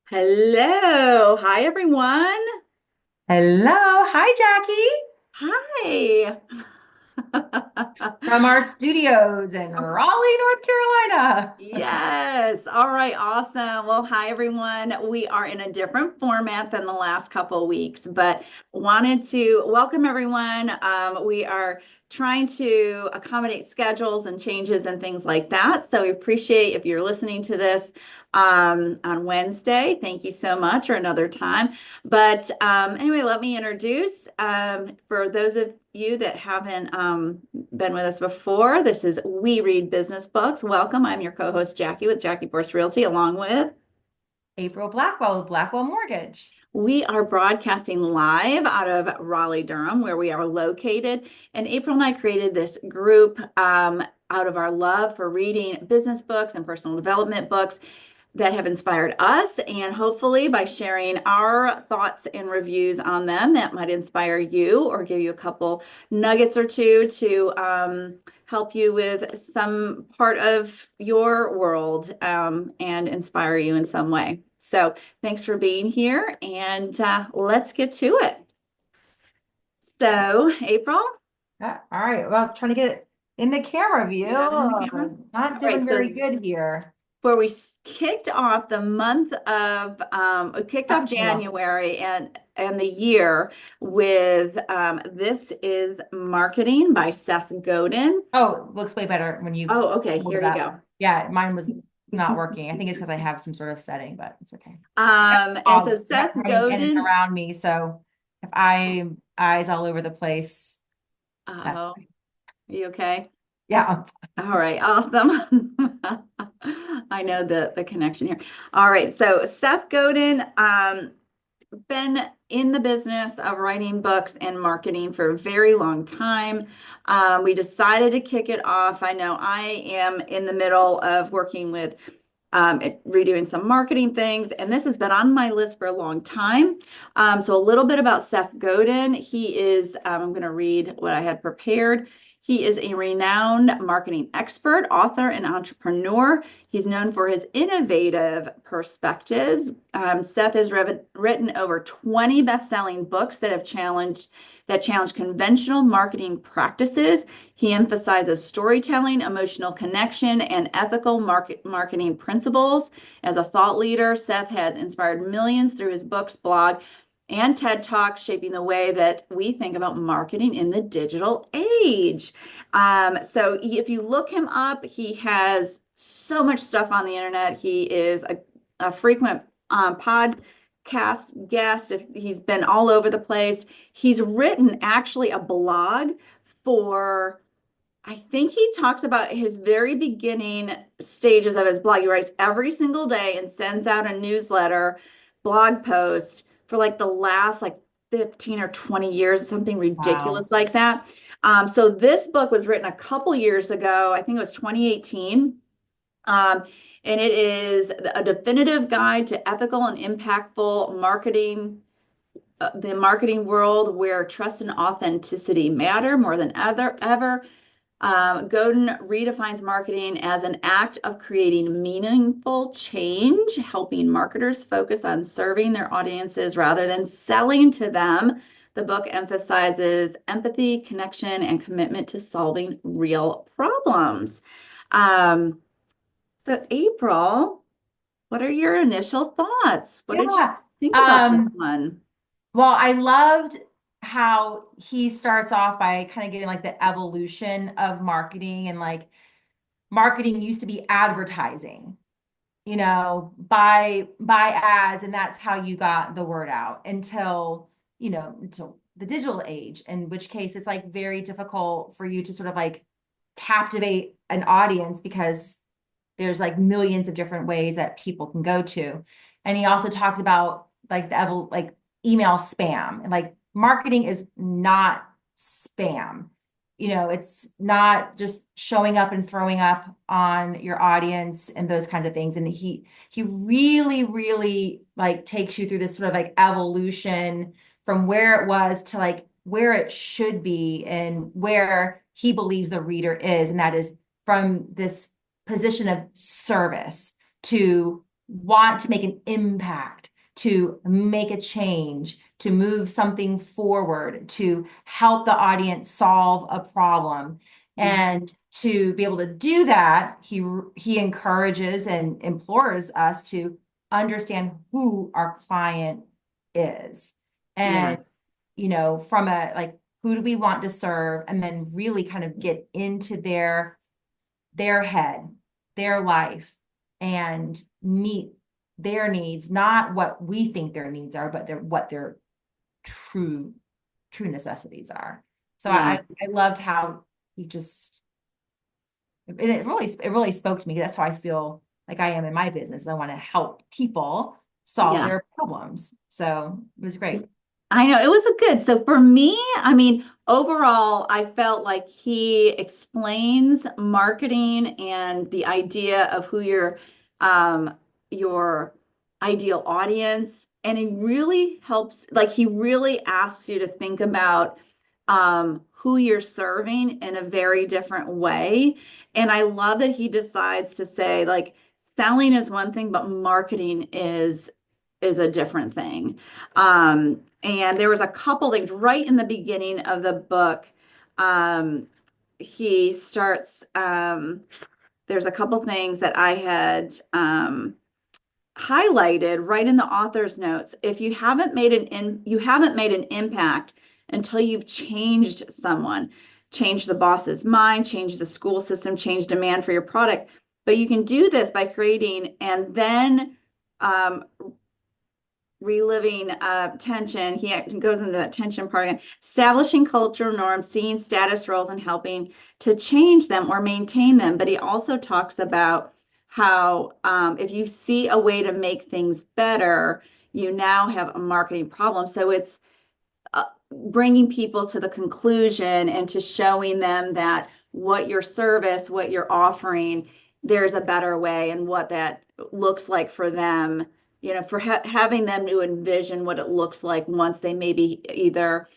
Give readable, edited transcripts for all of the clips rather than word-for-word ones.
Hello. Hi, everyone. Hello. Hi, Jackie. Hi. From our studios in Raleigh, North Carolina. Yes. All right. Awesome. Well, hi, everyone. We are in a different format than the last couple of weeks, but wanted to welcome everyone. We are trying to accommodate schedules and changes and things like that. So we appreciate if you're listening to this on Wednesday. Thank you so much, or another time. But anyway, let me introduce for those of you that haven't been with us before. This is We Read Business Books. Welcome. I'm your co-host Jackie with Jackie Force Realty, along with April Blackwell with Blackwell Mortgage. we are broadcasting live out of Raleigh, Durham, where we are located. And April and I created this group out of our love for reading business books and personal development books that have inspired us, and hopefully by sharing our thoughts and reviews on them, that might inspire you or give you a couple nuggets or two to help you with some part of your world and inspire you in some way. So thanks for being here, and let's get to it. So, April, Yeah, all right. Well, trying to get it in the camera view. you got it in the camera. Not All right, doing very so good here. where we kicked off the month of we kicked off Well, January and the year with This is Marketing by Seth Godin. oh, looks way better when you Oh, okay, hold here it you up. go. Yeah, mine was not working. I think it's because I have some sort of setting, but it's okay. And so Seth Running in and Godin, around me. So if I eyes all over the place, that's oh, are you okay? yeah. All right, awesome. I know the connection here. All right, so Seth Godin, been in the business of writing books and marketing for a very long time. We decided to kick it off. I know I am in the middle of working with redoing some marketing things, and this has been on my list for a long time. So a little bit about Seth Godin. He is, I'm going to read what I had prepared. He is a renowned marketing expert, author, and entrepreneur. He's known for his innovative perspectives. Seth has written over 20 best-selling books that challenge conventional marketing practices. He emphasizes storytelling, emotional connection, and ethical marketing principles. As a thought leader, Seth has inspired millions through his books, blog, and TED Talks, shaping the way that we think about marketing in the digital age. So if you look him up, he has so much stuff on the internet. He is a frequent podcast guest. He's been all over the place. He's written actually a blog for, I think he talks about his very beginning stages of his blog. He writes every single day and sends out a newsletter, blog post for like the last like 15 or 20 years, something Wow. ridiculous like that. So this book was written a couple years ago. I think it was 2018. Um, and it is a definitive guide to ethical and impactful marketing, the marketing world where trust and authenticity matter more than ever. Godin redefines marketing as an act of creating meaningful change, helping marketers focus on serving their audiences rather than selling to them. The book emphasizes empathy, connection, and commitment to solving real problems. Um, so, April, what are your initial thoughts? What did you Yeah. think about this Um, one? well, I loved how he starts off by kind of giving like the evolution of marketing and like marketing used to be advertising, buy ads, and that's how you got the word out until the digital age, in which case it's like very difficult for you to sort of like captivate an audience because there's like millions of different ways that people can go to. And he also talked about like like email spam, and like marketing is not spam. It's not just showing up and throwing up on your audience and those kinds of things. And he really, really like takes you through this sort of like evolution from where it was to like where it should be and where he believes the reader is. And that is from this position of service to want to make an impact, to make a change, to move something forward, to help the audience solve a problem. Mm. And to be able to do that, he encourages and implores us to understand who our client is. And, Yes. from a like, who do we want to serve? And then really kind of get into their head, their life, and meet their needs, not what we think their needs are, but what their true true necessities are. So Yeah. I loved how he just it really spoke to me. That's how I feel like I am in my business. I want to help people solve Yeah. their problems. So it was great. I know it was a good. So for me, I mean, overall, I felt like he explains marketing and the idea of who your ideal audience, and he really helps, like he really asks you to think about who you're serving in a very different way. And I love that he decides to say like selling is one thing, but marketing is a different thing. And there was a couple things right in the beginning of the book. Um, he starts, there's a couple things that I had highlighted right in the author's notes. If you haven't made an impact until you've changed someone, changed the boss's mind, changed the school system, changed demand for your product. But you can do this by creating and then um, reliving tension. He goes into that tension part again. Establishing cultural norms, seeing status roles, and helping to change them or maintain them. But he also talks about how if you see a way to make things better, you now have a marketing problem. So it's bringing people to the conclusion and to showing them that what your service, what you're offering, there's a better way and what that looks like for them, for having them to envision what it looks like once they maybe either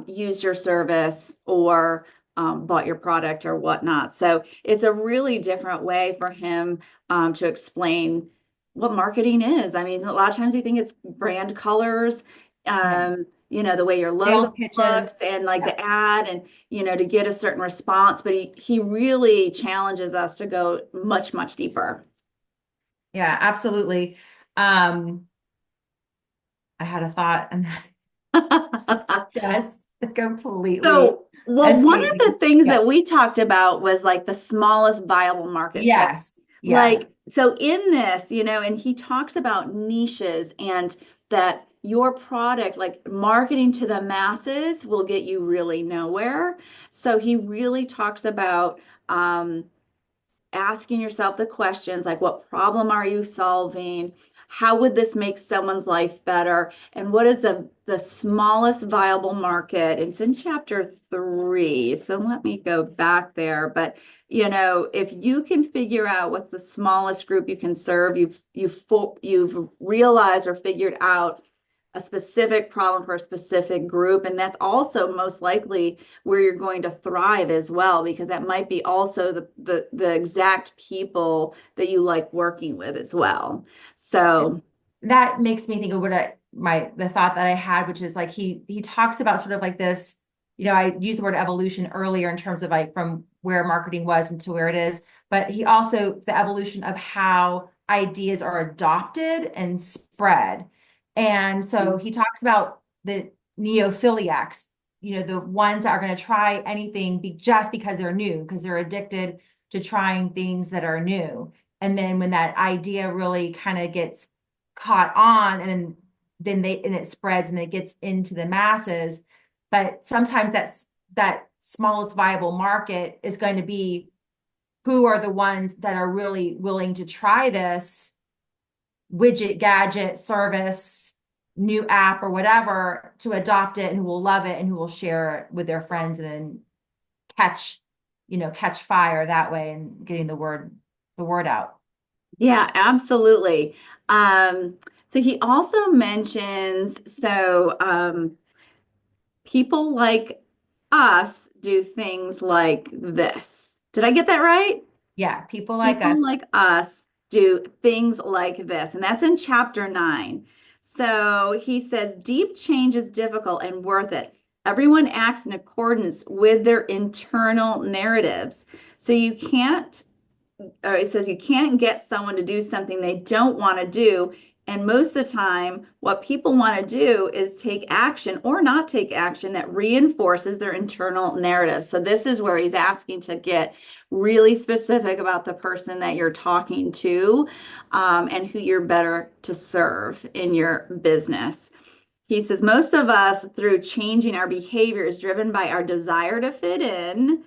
used your service or bought your product or whatnot. So it's a really different way for him to explain what marketing is. I mean, a lot of times you think it's brand colors. Yeah. The way your Sales logo pitches. looks and like Yeah. the ad and, to get a certain response. But he really challenges us to go much, much deeper. Yeah, absolutely. Um, I had a thought and just completely So, well, one escaped of me. the things Yeah. that we talked about was like the smallest viable market. So, Yes. Yes. like, so in this, and he talks about niches and that your product, like marketing to the masses, will get you really nowhere. So he really talks about asking yourself the questions like what problem are you solving, how would this make someone's life better, and what is the smallest viable market. It's in chapter 3, so let me go back there. But if you can figure out what's the smallest group you can serve, you've realized or figured out a specific problem for a specific group. And that's also most likely where you're going to thrive as well, because that might be also the exact people that you like working with as well. So That makes me think of the thought that I had, which is like he talks about sort of like this, I used the word evolution earlier in terms of like from where marketing was into where it is, but he also the evolution of how ideas are adopted and spread. And so he talks about the neophiliacs, the ones that are going to try anything just because they're new, because they're addicted to trying things that are new. And then when that idea really kind of gets caught on and then it spreads and it gets into the masses. But sometimes that smallest viable market is going to be who are the ones that are really willing to try this widget, gadget, service, new app or whatever, to adopt it, and who will love it and who will share it with their friends, and then catch fire that way and getting the word out. yeah, absolutely. So he also mentions people like us do things like this. Did I get that right? Yeah, people like People us. like us do things like this. And that's in chapter 9. So he says, deep change is difficult and worth it. Everyone acts in accordance with their internal narratives. So you can't, or it says you can't get someone to do something they don't want to do. And most of the time, what people want to do is take action or not take action that reinforces their internal narrative. So, this is where he's asking to get really specific about the person that you're talking to, and who you're better to serve in your business. He says, most of us, through changing our behavior, is driven by our desire to fit in.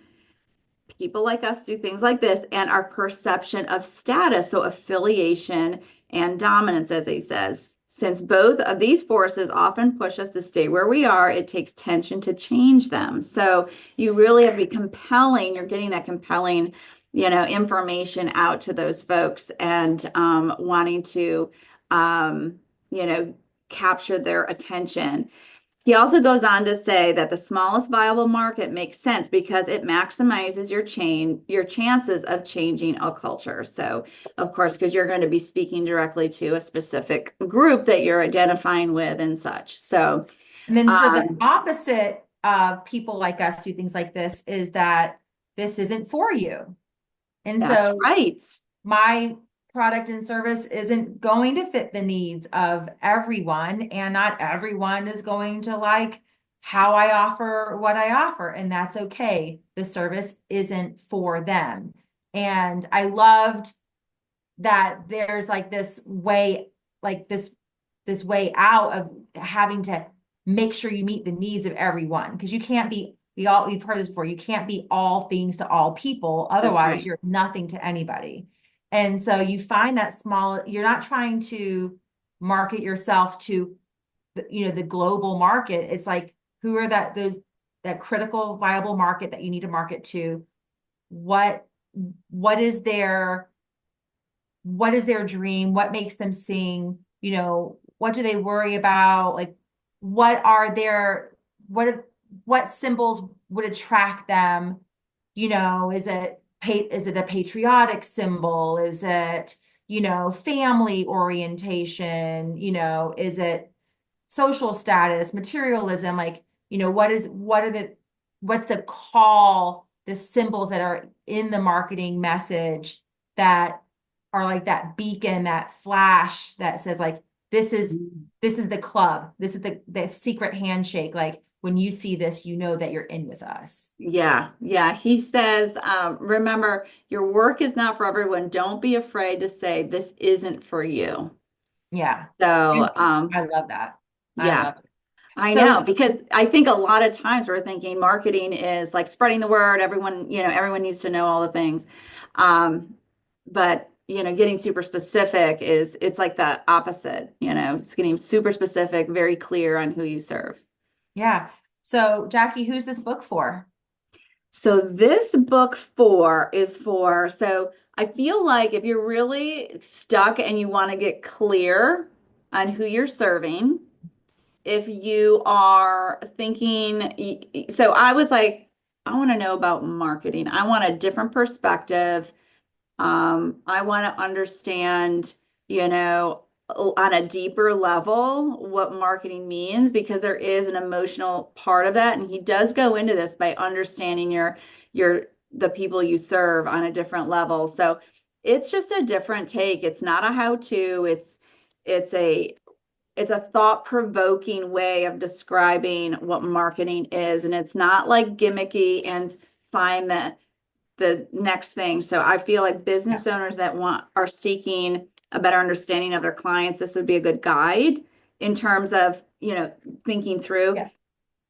People like us do things like this, and our perception of status, so affiliation and dominance, as he says. Since both of these forces often push us to stay where we are, it takes tension to change them. So you really have to be compelling. You're getting that compelling, information out to those folks, and wanting to, um, you know, capture their attention. He also goes on to say that the smallest viable market makes sense because it maximizes your chances of changing a culture. So, of course, because you're going to be speaking directly to a specific group that you're identifying with and such. So, And then sort of the um, opposite of people like us do things like this is that this isn't for you. And that's so right. my product and service isn't going to fit the needs of everyone, and not everyone is going to like how I offer what I offer, and that's okay. The service isn't for them. And I loved that there's like this way, like this way out of having to make sure you meet the needs of everyone, because you can't be we've heard this before, you can't be all things to all people, That's otherwise right. you're nothing to anybody. And so you find that small, you're not trying to market yourself to the global market. It's like, who are that critical viable market that you need to market to? what what is their dream? What makes them sing? What do they worry about? Like, what are their, what symbols would attract them? Is it a patriotic symbol? Is it, family orientation? Is it social status, materialism? Like, what's the call, the symbols that are in the marketing message that are like that beacon, that flash that says like, this is the club, this is the secret handshake. Like, when you see this, you know that you're in with us. Yeah, yeah. He says, remember, your work is not for everyone. Don't be afraid to say this isn't for you. Yeah. So, I love that. I yeah. love it. I know, So because I think a lot of times we're thinking marketing is like spreading the word. Everyone needs to know all the things. But getting super specific it's like the opposite. It's getting super specific, very clear on who you serve. yeah. So Jackie, who's this book for? So this book so I feel like if you're really stuck and you want to get clear on who you're serving, if you are thinking, so I was like, I want to know about marketing. I want a different perspective. I want to understand, on a deeper level what marketing means, because there is an emotional part of that. And he does go into this by understanding your the people you serve on a different level. So it's just a different take. It's not a how-to. It's a it's a thought-provoking way of describing what marketing is. And it's not like gimmicky and find the next thing. So I feel like Yeah. business owners that are seeking a better understanding of their clients, this would be a good guide in terms of, thinking through. Yeah.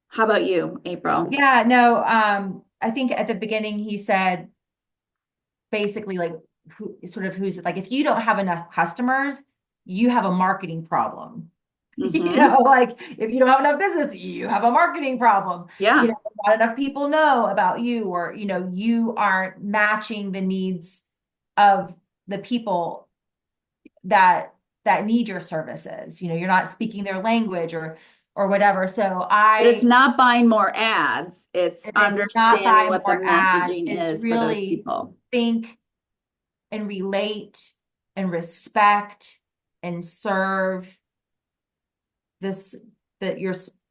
How about you, April? Yeah, no, I think at the beginning he said basically like, who's like, if you don't have enough customers, you have a marketing problem. Mm-hmm. Like, if you don't have enough business, you have a marketing problem. Yeah. Not enough people know about you, or you aren't matching the needs of the people that need your services. You're not speaking their language, or whatever. So But it's not buying more ads. It's it's not understanding buy what the more ads. messaging It's is for those really people. think and relate and respect and serve this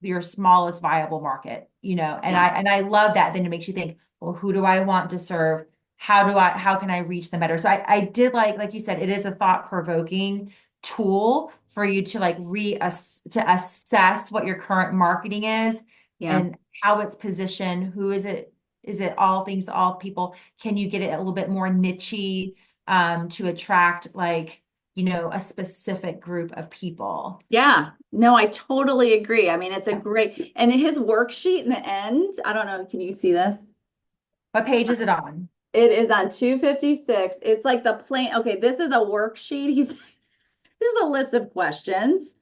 your smallest viable market, and Yeah. I love that. Then it makes you think, well, who do I want to serve? How can I reach them better? So I did like you said, it is a thought-provoking tool for you to like to assess what your current marketing is Yeah. and how it's positioned. Who is it? Is it all things to all people? Can you get it a little bit more nichey to attract like, a specific group of people? Yeah. No, I totally agree. I mean, it's a great, and his worksheet in the end, I don't know, can you see this? What page is it on? It is on 256. It's like the plain, okay, this is a worksheet. There's a list of questions.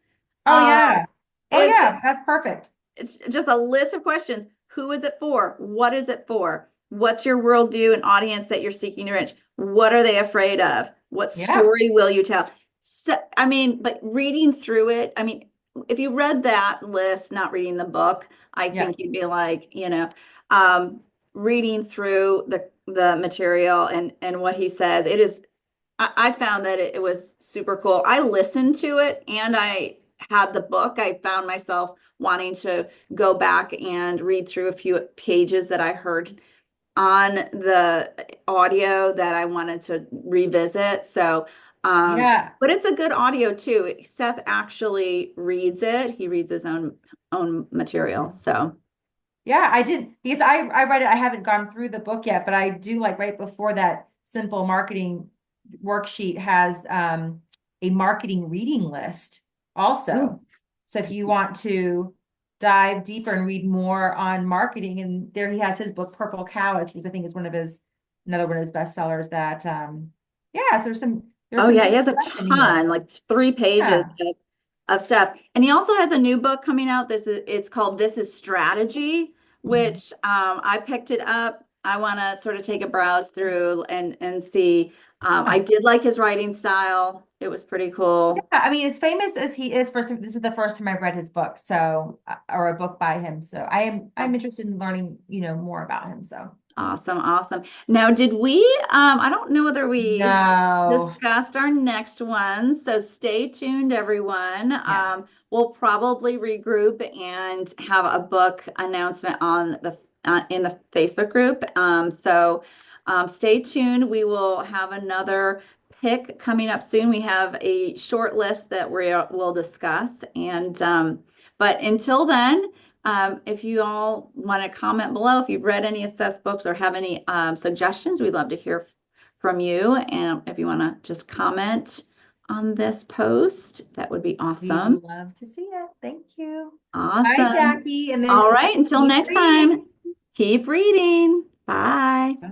Oh Um, yeah. Oh and yeah, that's perfect. it's just a list of questions. Who is it for? What is it for? What's your worldview and audience that you're seeking to reach? What are they afraid of? What Yeah. story will you tell? So, I mean, but reading through it, I mean, if you read that list, not reading the book, I Yeah. think you'd be like, um, reading through the material and what he says, it is I found that it was super cool. I listened to it and I had the book. I found myself wanting to go back and read through a few pages that I heard on the audio that I wanted to revisit. So, Yeah. but it's a good audio too. Seth actually reads it. He reads his own material. So, Yeah, I did because I read it. I haven't gone through the book yet, but I do like right before that simple marketing worksheet has a marketing reading list ooh, also. So if you want to dive deeper and read more on marketing, and there he has his book Purple Cow, which I think is another one of his bestsellers that yeah, so there's oh some yeah, he good has a stuff in here. ton, like 3 pages Yeah. of stuff. And he also has a new book coming out. It's called This is Strategy, Mhm. which I picked it up. I want to sort of take a browse through and see. I did like his writing style. It was pretty Yeah, cool. I mean, as famous as he is, this is the first time I've read his book, so or a book by him. So I'm interested in learning, more about him. So Awesome, awesome. Now, did we, I don't know whether we no, discussed our next one, so stay tuned, everyone. yes, We'll probably regroup and have a book announcement on the in the Facebook group. Stay tuned. We will have another pick coming up soon. We have a short list that we'll discuss, and but until then. If you all want to comment below, if you've read any of Seth's books or have any suggestions, we'd love to hear from you. And if you want to just comment on this post, that would be we would awesome. love to see it. Thank you. Bye, Awesome. Jackie, and then All right. Until keep next reading. time, keep reading. Bye. Bye.